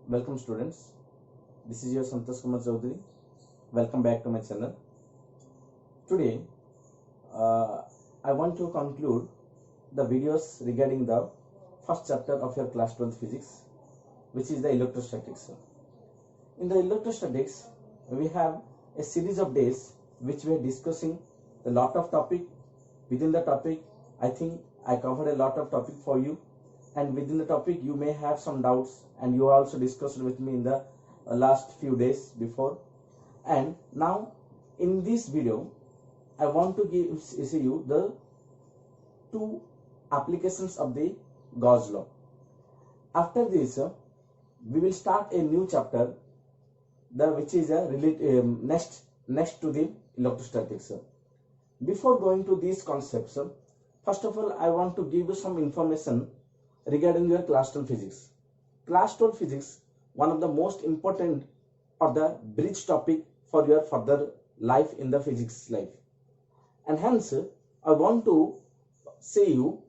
Welcome students, this is your Santosh Kumar Chaudhary. Welcome back to my channel. Today I want to conclude the videos regarding the first chapter of your class 12th physics, which is the electrostatics. In the electrostatics, we have a series of days which we are discussing a lot of topic. Within the topic, I think I covered a lot of topic for you, and within the topic you may have some doubts, and you also discussed with me in the last few days before. And now in this video I want to give you the two applications of the Gauss law. After this we will start a new chapter, which is next to the electrostatics. Before going to these concepts, first of all I want to give you some information regarding your class 12 physics. Class 12 physics, one of the most important or the bridge topic for your further life in the physics life, and hence I want to say you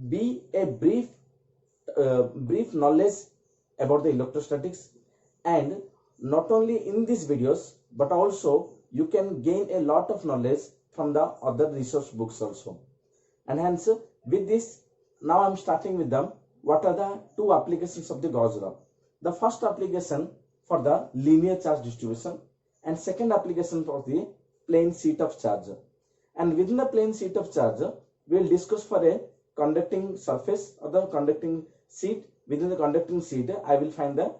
be a brief knowledge about the electrostatics, and not only in these videos but also you can gain a lot of knowledge from the other resource books also. And hence with this, now I am starting with them. What are the two applications of the Gauss law? The first application for the linear charge distribution, and second application for the plane sheet of charge. And within the plane sheet of charge, we will discuss for a conducting surface or the conducting sheet. Within the conducting sheet, I will find the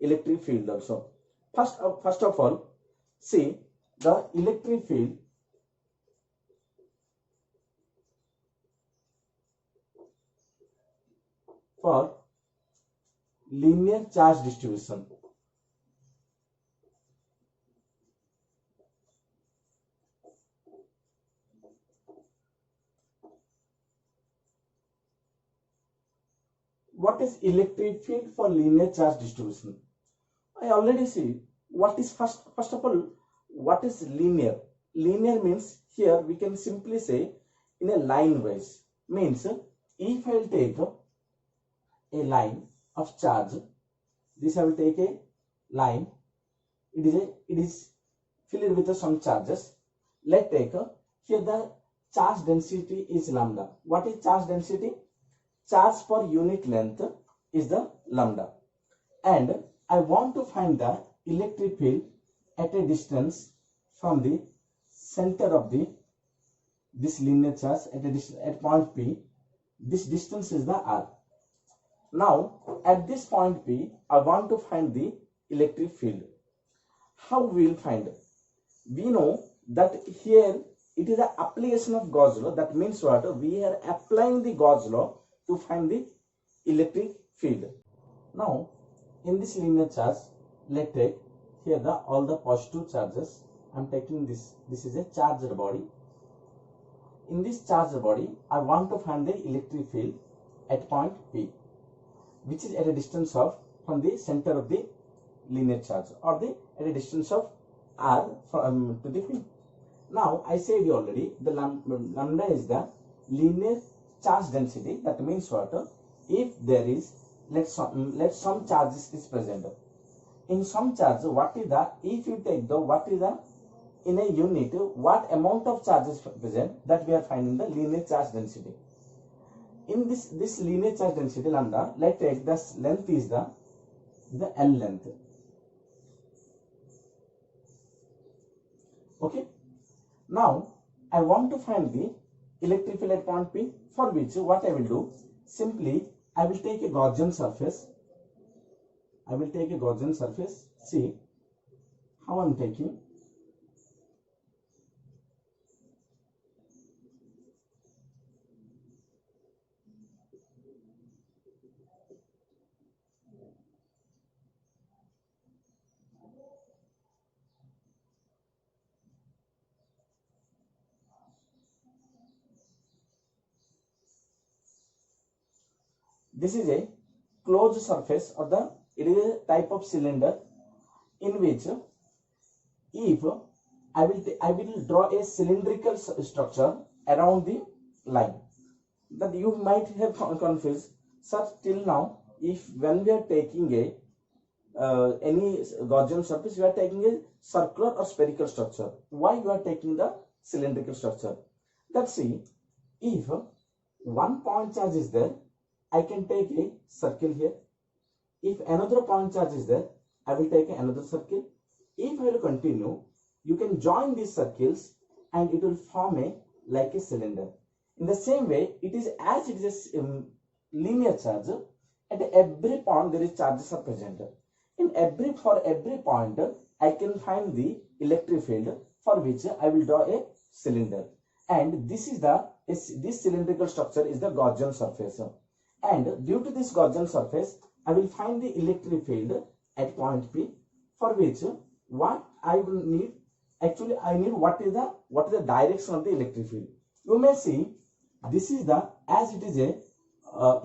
electric field also. First of all, see the electric field. For linear charge distribution, what is electric field for linear charge distribution? I already see what is first of all, what is linear? Linear means here we can simply say in a line wise, means if I will take a line of charge, this I will take a line, it is filled with some charges. Let's take here the charge density is lambda. What is charge density? Charge per unit length is the lambda, and I want to find the electric field at a distance from the center of this linear charge at point P. This distance is the r. Now at this point P, I want to find the electric field. How we will find it? We know that here it is an application of Gauss law. That means what? We are applying the Gauss law to find the electric field. Now in this linear charge, let's take here all the positive charges. I am taking this is a charged body. In this charged body, I want to find the electric field at point P, which is at a distance of from the center of the linear charge, or at a distance of r from to the field. Now I said already the lambda is the linear charge density. That means what? If there is let some charges is present in some charge, what is the, if you take the what is the in a unit what amount of charges present, that we are finding the linear charge density. In this linear charge density lambda, let's take this length is the L length. Okay. Now I want to find the electric field at point P, for which what I will do, simply I will take a Gaussian surface. See how I am taking. This is a closed surface, or it is a type of cylinder in which if I will draw a cylindrical structure around the line. That you might have confused, sir, till now if when we are taking a any Gaussian surface, you are taking a circular or spherical structure. Why you are taking the cylindrical structure? Let's see, if one point charge is there, I can take a circle here. If another point charge is there, I will take another circle. If I will continue, you can join these circles and it will form a like a cylinder. In the same way, it is as it is a linear charge. At every point there is charges are present. For every point, I can find the electric field for which I will draw a cylinder. And this cylindrical structure is the Gaussian surface. And due to this Gaussian surface, I will find the electric field at point P, for which what I will need, actually I need what is the direction of the electric field. You may see this is the, as it is a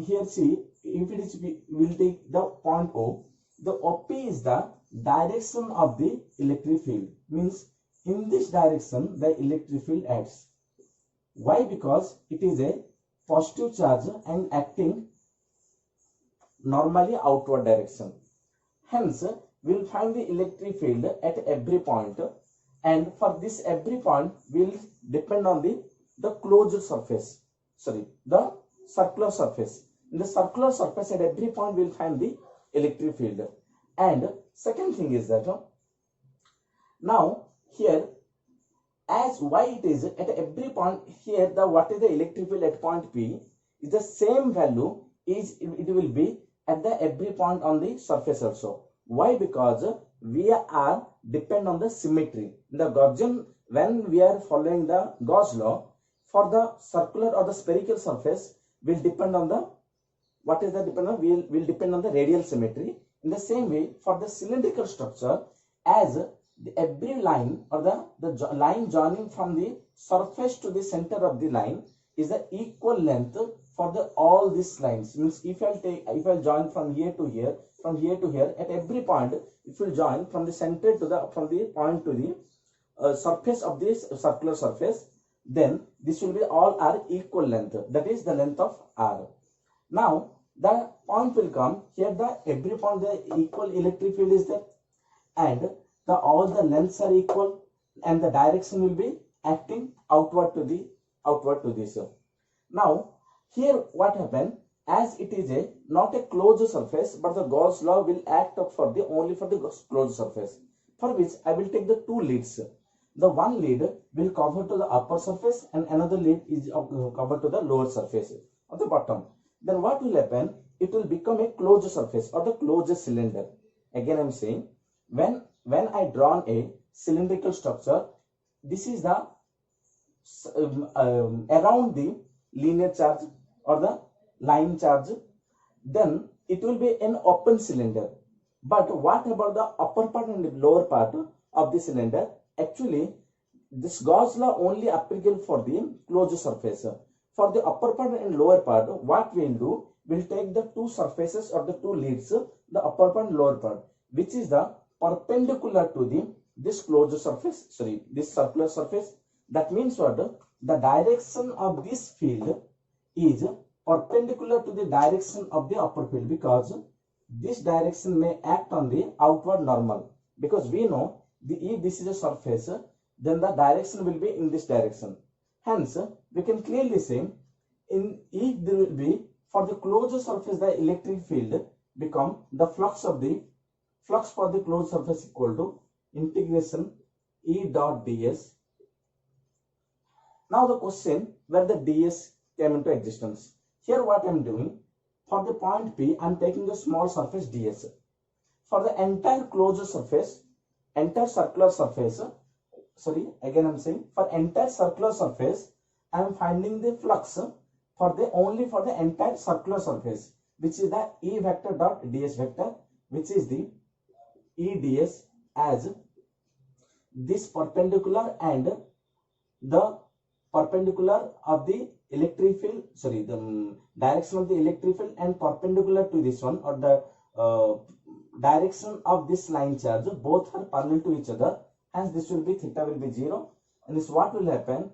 here see, if it is, we will take the point O. The OP is the direction of the electric field, means in this direction the electric field acts. Why? Because it is a positive charge and acting normally outward direction. Hence, we will find the electric field at every point, and for this every point we will depend on the closed surface, the circular surface. In the circular surface at every point we will find the electric field. And second thing is that now here, as why it is at every point here, the what is the electric field at point P is the same value it will be at the every point on the surface also. Why? Because we are depend on the symmetry. The Gaussian, when we are following the Gauss law, for the circular or the spherical surface will depend on the, what is the dependent? Will depend on the radial symmetry. In the same way, for the cylindrical structure, as every line or the line joining from the surface to the center of the line is the equal length for the all these lines. Means if I join from here to here, from here to here, at every point it will join from the center to the point to the surface of this circular surface. Then this will be all are equal length. That is the length of R. Now the point will come here. The every point the equal electric field is there, and all the lengths are equal, and the direction will be acting outward to this. Now here what happened, as it is not a closed surface, but the Gauss law will act for only for the closed surface, for which I will take the two leads. The one lead will cover to the upper surface and another lead is covered to the lower surface of the bottom. Then what will happen? It will become a closed surface or the closed cylinder. Again I am saying, when I draw a cylindrical structure, this is the around the linear charge or the line charge, then it will be an open cylinder. But what about the upper part and the lower part of the cylinder? Actually, this Gauss law only applicable for the closed surface. For the upper part and lower part, what we will do, we will take the two surfaces or the two leads, the upper part and lower part, which is the perpendicular to this closed surface, this circular surface. That means what? The direction of this field is perpendicular to the direction of the upper field, because this direction may act on the outward normal, because we know if this is a surface, then the direction will be in this direction. Hence, we can clearly say, if there will be for the closed surface, the electric field become the flux for the closed surface equal to integration E dot ds. Now the question where the ds came into existence. Here what I am doing, for the point P, I am taking a small surface ds. For the entire closed surface, entire circular surface, again I am saying, for entire circular surface, I am finding the flux only for the entire circular surface, which is the E vector dot ds vector, which is the E ds as this perpendicular and the perpendicular of the electric field, the direction of the electric field and perpendicular to this one, or the direction of this line charge, both are parallel to each other. Hence this will be theta will be 0, and this what will happen,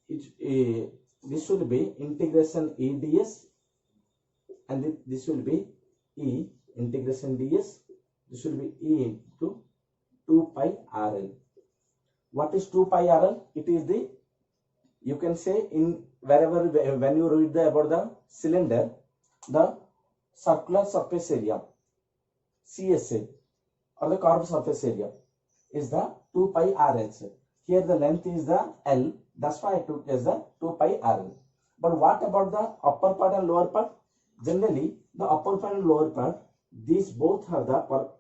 this will be integration E ds, and this will be E integration ds, This will be E into 2 pi RL. What is 2 pi RL? It is the, you can say, in wherever when you read about the cylinder, the circular surface area, CSA, or the curved surface area, is the 2 pi RH. Here the length is the L, that's why I took as the 2 pi RL. But what about the upper part and lower part? Generally, the upper part and lower part, these both have the,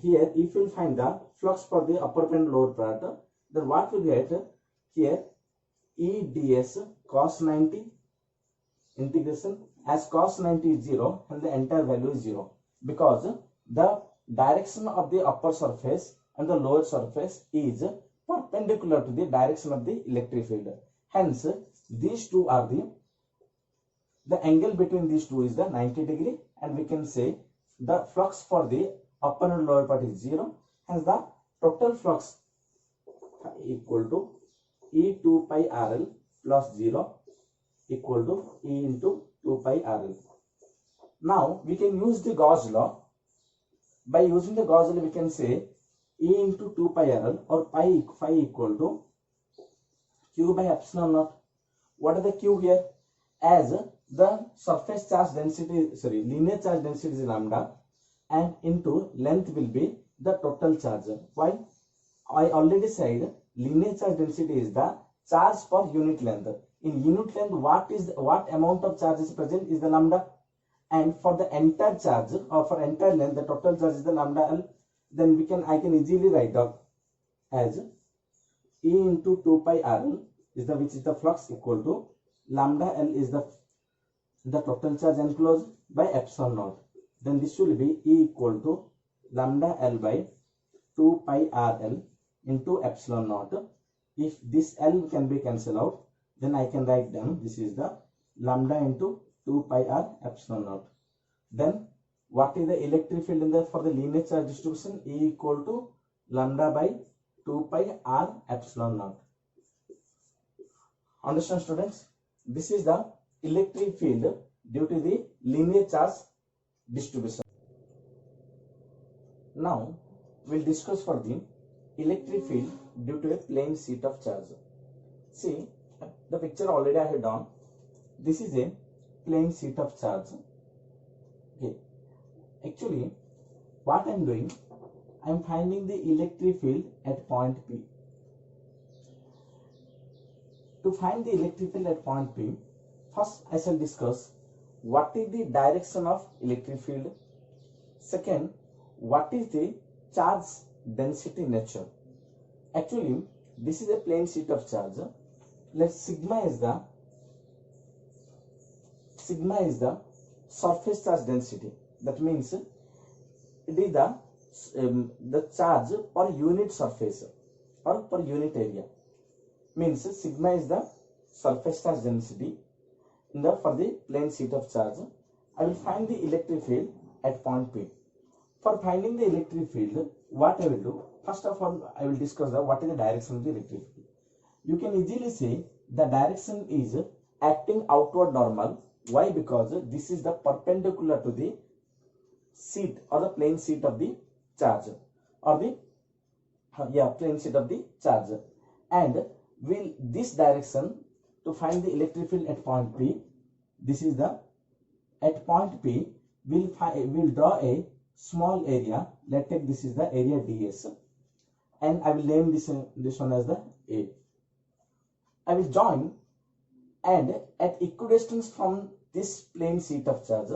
here if you find the flux for the upper part and lower part, then what we get here, E ds cos 90 integration, as cos 90 is 0 and the entire value is 0, because the direction of the upper surface and the lower surface is perpendicular to the direction of the electric field. Hence, these two are the angle between these two is the 90 degree, and we can say the flux for the upper and lower part is 0. Hence, the total flux equal to E2 pi RL plus 0 equal to E into 2 pi RL. Now, we can use the Gauss law. By using the Gauss law, we can say E into 2 pi RL or phi equal to Q by epsilon naught. What is the Q here? As the surface charge density, linear charge density is lambda, and into length will be the total charge. Why? I already said linear charge density is the charge per unit length. In unit length, what amount of charge is present is the lambda, and for the entire charge or for entire length, the total charge is the lambda L. Then I can easily write down as E into 2 pi RL is which is the flux equal to lambda L is the total charge enclosed by epsilon naught. Then this will be E equal to lambda L by 2 pi RL into epsilon naught. If this L can be cancelled out, then I can write down this is the lambda into 2 pi R epsilon naught. Then what is the electric field in there for the linear charge distribution? E equal to lambda by 2 pi R epsilon naught. Understand, students? This is the electric field due to the linear charge distribution. Now we'll discuss for the electric field due to a plane sheet of charge. See, the picture already I had drawn. This is a plane sheet of charge. Okay. Actually, what I am doing, I am finding the electric field at point P. To find the electric field at point P, first I shall discuss what is the direction of electric field. Second, what is the charge density nature. Actually, this is a plane sheet of charge. Let's sigma is the surface charge density. That means it is the charge per unit surface or per unit area. Means sigma is the surface charge density for the plane sheet of charge. I will find the electric field at point P. For finding the electric field, what I will do, first of all, I will discuss what is the direction of the electric field. You can easily say the direction is acting outward normal. Why? Because this is the perpendicular to the sheet or the plane sheet of the charge, or the plane sheet of the charge. And will this direction to find the electric field at point P, this is the at point P, will draw a small area. Let's take this is the area ds, and I will name this one as the A. I will join, and at equidistance from this plane sheet of charge,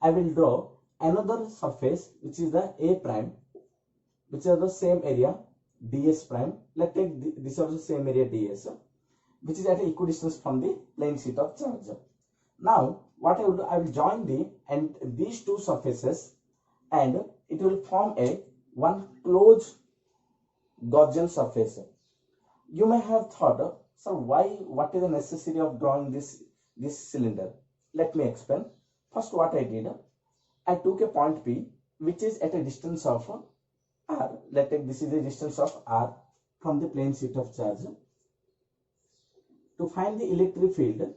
I will draw another surface which is the A prime, which is the same area ds prime. Let's take this also same area ds, which is at equidistance from the plane sheet of charge. Now what I will do, I will join these two surfaces, and it will form one closed Gaussian surface. You may have thought, so what is the necessity of drawing this cylinder? Let me explain. First, what I did, I took a point P which is at a distance of R. Let's take this is the distance of R from the plane sheet of charge. To find the electric field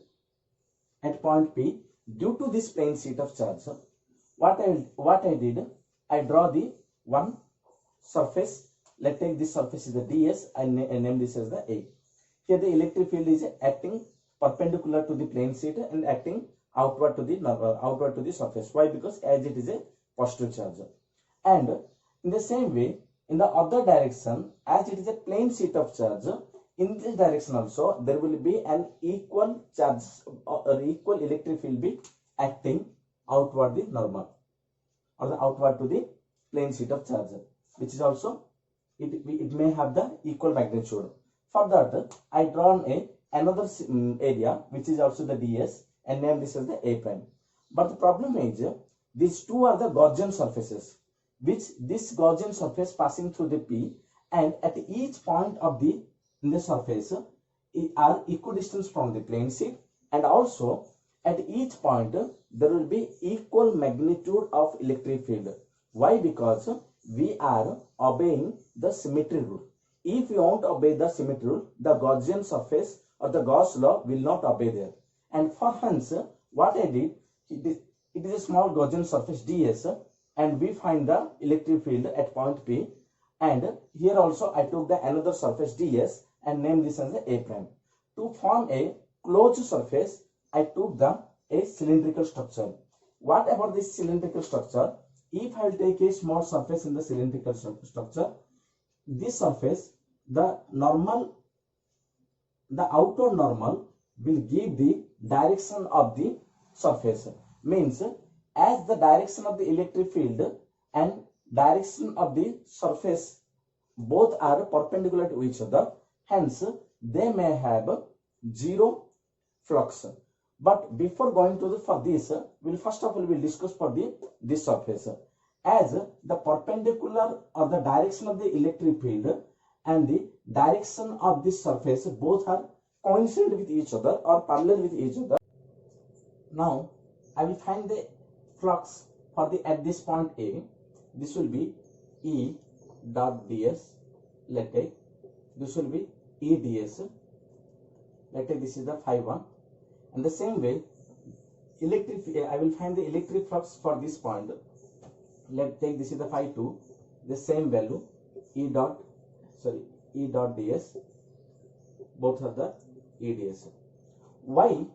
at point P due to this plane sheet of charge, what I did, I draw the one surface. Let's take this surface is the ds and name this as the A. Here the electric field is acting perpendicular to the plane sheet and acting outward to the surface. Why? Because as it is a positive charge. And in the same way, in the other direction, as it is a plane sheet of charge, in this direction also there will be an equal charge or equal electric field be acting outward the normal or the outward to the plane sheet of charge, which is also it may have the equal magnitude. For that, I drawn another area which is also the ds and name this as the A prime. But the problem is these two are the Gaussian surfaces, which this Gaussian surface passing through the P, and at each point of the in the surface are equidistant from the plane sheet, and also at each point there will be equal magnitude of electric field. Why? Because we are obeying the symmetry rule. If we won't obey the symmetry rule, the Gaussian surface or the Gauss law will not obey there. And for hence, what I did, it is a small Gaussian surface ds, and we find the electric field at point P. And here also I took the another surface ds and named this as the A prime. To form a closed surface, I took a cylindrical structure. What about this cylindrical structure? If I will take a small surface in the cylindrical structure, this surface, the outer normal will give the direction of the surface. Means as the direction of the electric field and direction of the surface both are perpendicular to each other, hence they may have zero flux. But before going to for this, we'll first of all we'll discuss for this surface. As the perpendicular or the direction of the electric field and the direction of this surface both are coincident with each other or parallel with each other. Now I will find the flux for the at this point A. This will be E dot ds. Let's take this will be E ds. Let's take this is the phi 1. And the same way, I will find the electric flux for this point. Let's take this is the phi 2. The same value E dot ds. Both are the E ds. Why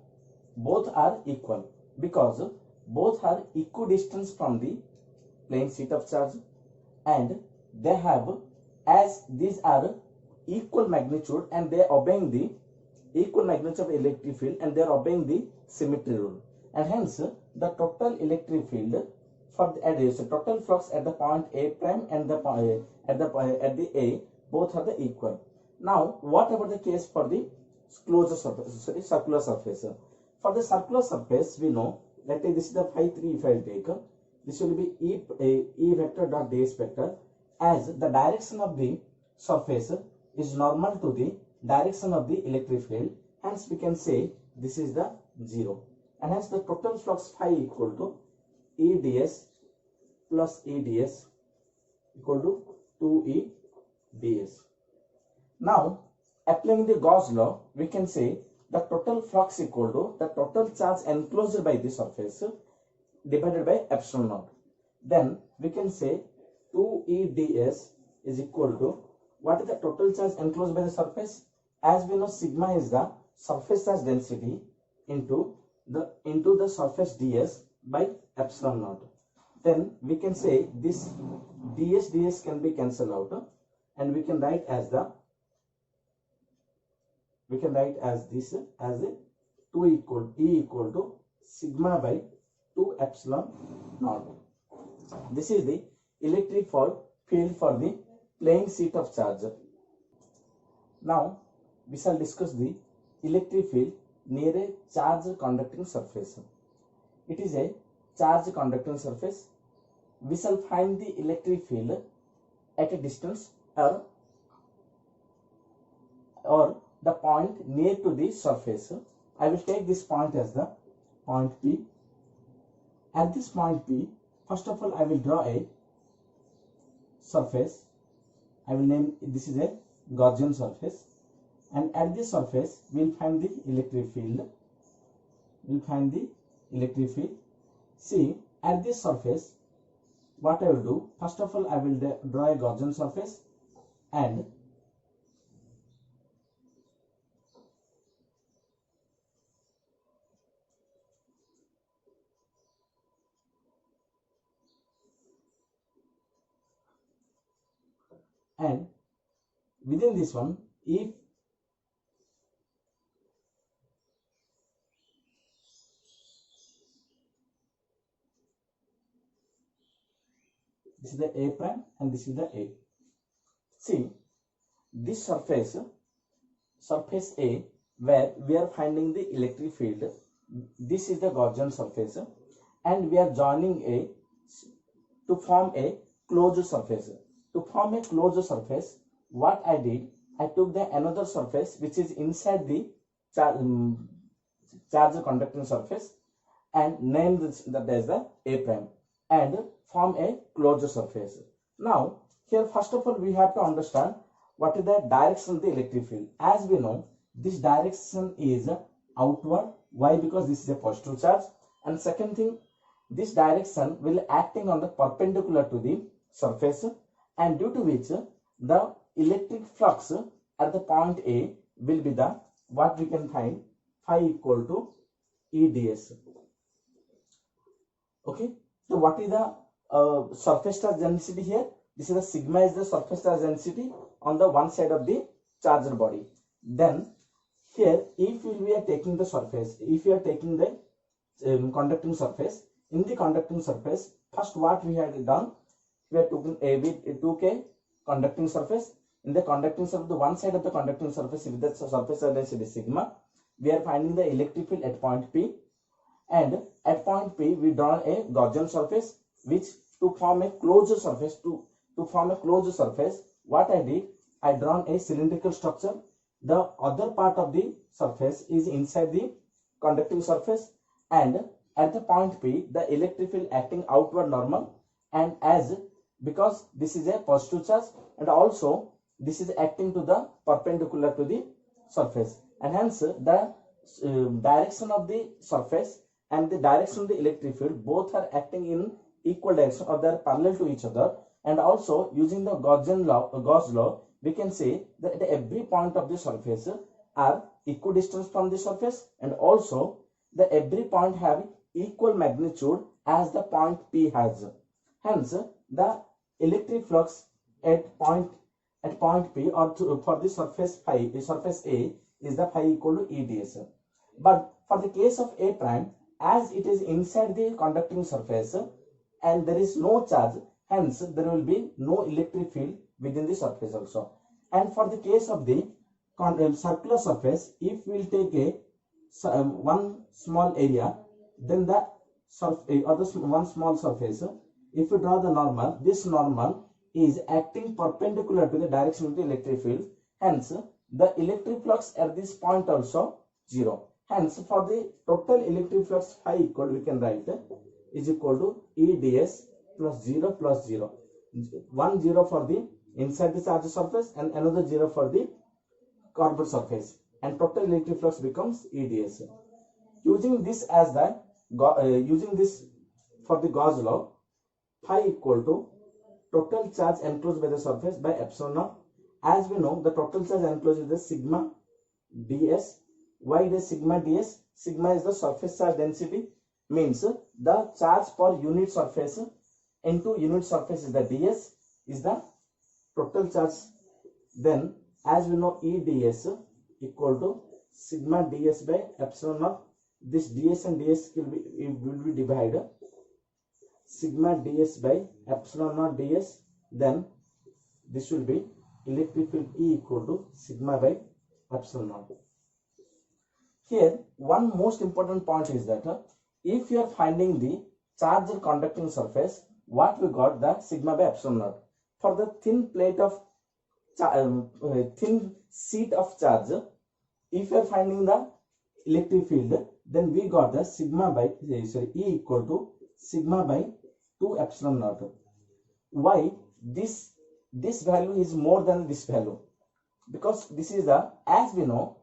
both are equal? Because both are equidistant from the plane sheet of charge, and they have, as these are equal magnitude and they are obeying the equal magnitude of electric field and they are obeying the symmetry rule, and hence the total electric field for the total flux at the point A prime and the at the A both are the equal. Now what about the case for the closed surface, circular surface? For the circular surface, we know, let's take this is the phi 3. If I take this will be E vector dot ds vector, as the direction of the surface is normal to the direction of the electric field, hence we can say this is the 0, and hence the total flux phi equal to E ds plus E ds equal to 2E ds. Now applying the Gauss law, we can say the total flux equal to the total charge enclosed by the surface divided by epsilon naught. Then we can say 2E ds is equal to what is the total charge enclosed by the surface? As we know, sigma is the surface charge density into the surface ds by epsilon naught. Then we can say this ds can be cancelled out, and we can write as this as a 2 equal E equal to sigma by 2 epsilon naught. This is the electric field for the plane sheet of charge. Now we shall discuss the electric field near a charge conducting surface. It is a charge conducting surface. We shall find the electric field at a distance or the point near to the surface. I will take this point as the point P. At this point P, first of all I will draw a surface. I will name this is a Gaussian surface, and at this surface we will find the electric field. See, at this surface what I will do, first of all I will draw a Gaussian surface, and within this one, if this is the A prime and this is the A. See, this surface A, where we are finding the electric field, this is the Gaussian surface, and we are joining A to form a closed surface. To form a closed surface, what I did, I took the another surface which is inside the charge conducting surface and named that as the A prime, and form a closed surface. Now here first of all we have to understand what is the direction of the electric field. As we know, this direction is outward. Why? Because this is a positive charge. And second thing, this direction will acting on the perpendicular to the surface, and due to which the electric flux at the point A will be the, what we can find, phi equal to EDS. Okay, so what is the surface charge density here? This is the sigma is the surface charge density on the one side of the charged body. Then here, if we are taking the surface, if we are taking the conducting surface, in the conducting surface, first what we had done, we are took a conducting surface. In the conducting surface, the one side of the conducting surface, if the surface density is sigma, we are finding the electric field at point P, and at point P we draw a Gaussian surface, which to form a closed surface, to form a closed surface, what I did, I drawn a cylindrical structure. The other part of the surface is inside the conducting surface, and at the point P the electric field acting outward normal, and because this is a positive charge and also this is acting to the perpendicular to the surface, and hence the direction of the surface and the direction of the electric field both are acting in equal direction, or they are parallel to each other. And also using the Gauss law, we can say that at every point of the surface are equidistant from the surface, and also the every point have equal magnitude as the point P has. Hence the electric flux at point P, or for the surface A, is the phi equal to EDS. But for the case of A prime, as it is inside the conducting surface and there is no charge, hence there will be no electric field within the surface also. And for the case of the circular surface, if we will take a one small area, then the one small surface, if we draw the normal, this normal is acting perpendicular to the direction of the electric field, hence the electric flux at this point also 0. Hence for the total electric flux phi equal, we can write is equal to EDS plus 0 plus 0. 1 0 for the inside the charged surface and another 0 for the curved surface, and total electric flux becomes EDS. Using this as the using this for the Gauss law, phi equal to total charge enclosed by the surface by epsilon naught. As we know, the total charge enclosed is the sigma ds. Why it is sigma ds? Sigma is the surface charge density, means the charge per unit surface into unit surface is the ds, is the total charge. Then as we know, EDS equal to sigma ds by epsilon naught. This ds and ds will be divided, sigma ds by epsilon naught ds. Then this will be electric field E equal to sigma by epsilon naught. Here one most important point is that if you are finding the charged conducting surface, what we got, the sigma by epsilon naught. For the thin plate of thin sheet of charge, if you are finding the electric field, then we got the sigma by E equal to sigma by 2 epsilon naught. Why this value is more than this value? Because this is the, as we know,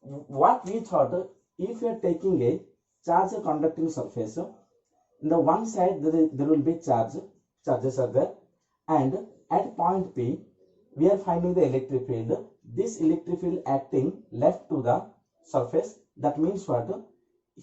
what we thought, if you are taking a charge conducting surface, in the one side there will be charge, charges are there, and at point P we are finding the electric field. This electric field acting left to the surface. That means what?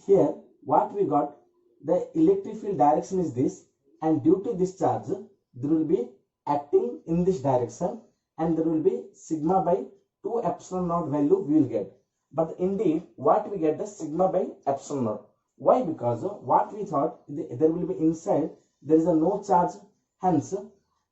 Here what we got, the electric field direction is this, and due to this charge there will be acting in this direction, and there will be sigma by 2 epsilon naught value we will get. But indeed what we get, the sigma by epsilon naught. Why? Because what we thought, there will be inside, there is a no charge, hence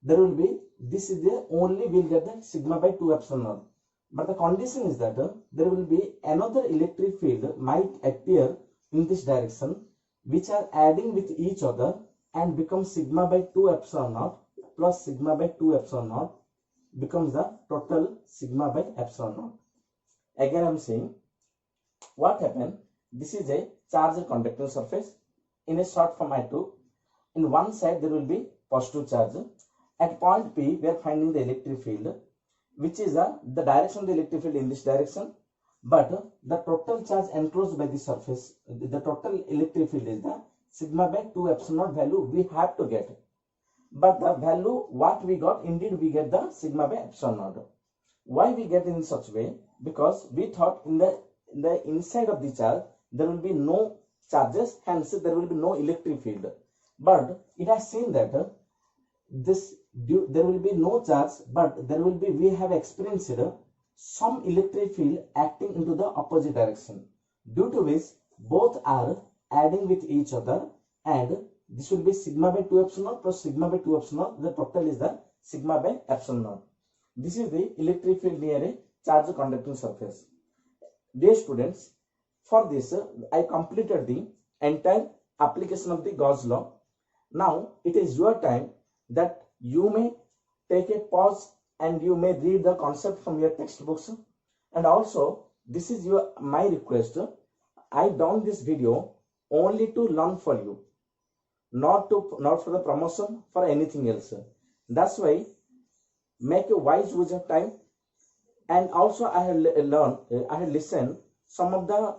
there will be, this is the only we will get the sigma by 2 epsilon naught. But the condition is that there will be another electric field might appear in this direction, which are adding with each other and become sigma by 2 epsilon naught plus sigma by 2 epsilon naught becomes the total sigma by epsilon naught. Again I am saying, what happened, this is a charged conducting surface. In a short form I took, in one side there will be positive charge. At point P we are finding the electric field, which is the direction of the electric field in this direction, but the total charge enclosed by the surface, the total electric field is the sigma by 2 epsilon naught value we have to get. But the value what we got, indeed we get the sigma by epsilon naught. Why we get in such way? Because we thought in the inside of the charge there will be no charges, hence there will be no electric field. But it has seen that there will be no charge, but there will be, we have experienced some electric field acting into the opposite direction, due to which both are adding with each other, and this will be sigma by 2 epsilon naught plus sigma by 2 epsilon naught. The total is the sigma by epsilon naught. This is the electric field near a charged conducting surface. Dear students, for this I completed the entire application of the Gauss law. Now it is your time that you may take a pause and you may read the concept from your textbooks. And also this is my request, I done this video only to learn for you, not for the promotion, for anything else. That's why make a wise use of time. And also I have listened some of the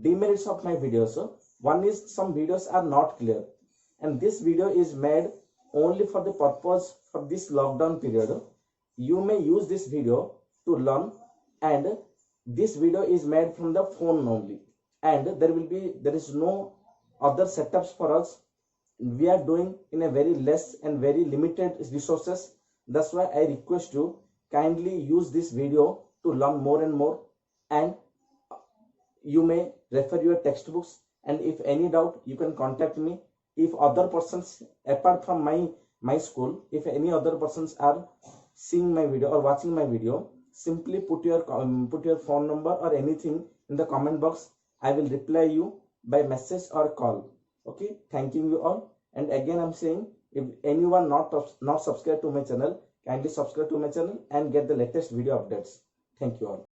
demerits of my videos. One is some videos are not clear, and this video is made only for the purpose of this lockdown period. You may use this video to learn, and this video is made from the phone only, and there is no other setups for us. We are doing in a very less and very limited resources. That's why I request you, kindly use this video to learn more and more, and you may refer your textbooks, and if any doubt you can contact me. If other persons apart from my school, if any other persons are seeing my video or watching my video, simply put your phone number or anything in the comment box. I will reply you by message or call. Okay, thanking you all. And again I'm saying, if anyone not subscribed to my channel, kindly subscribe to my channel and get the latest video updates. Thank you all.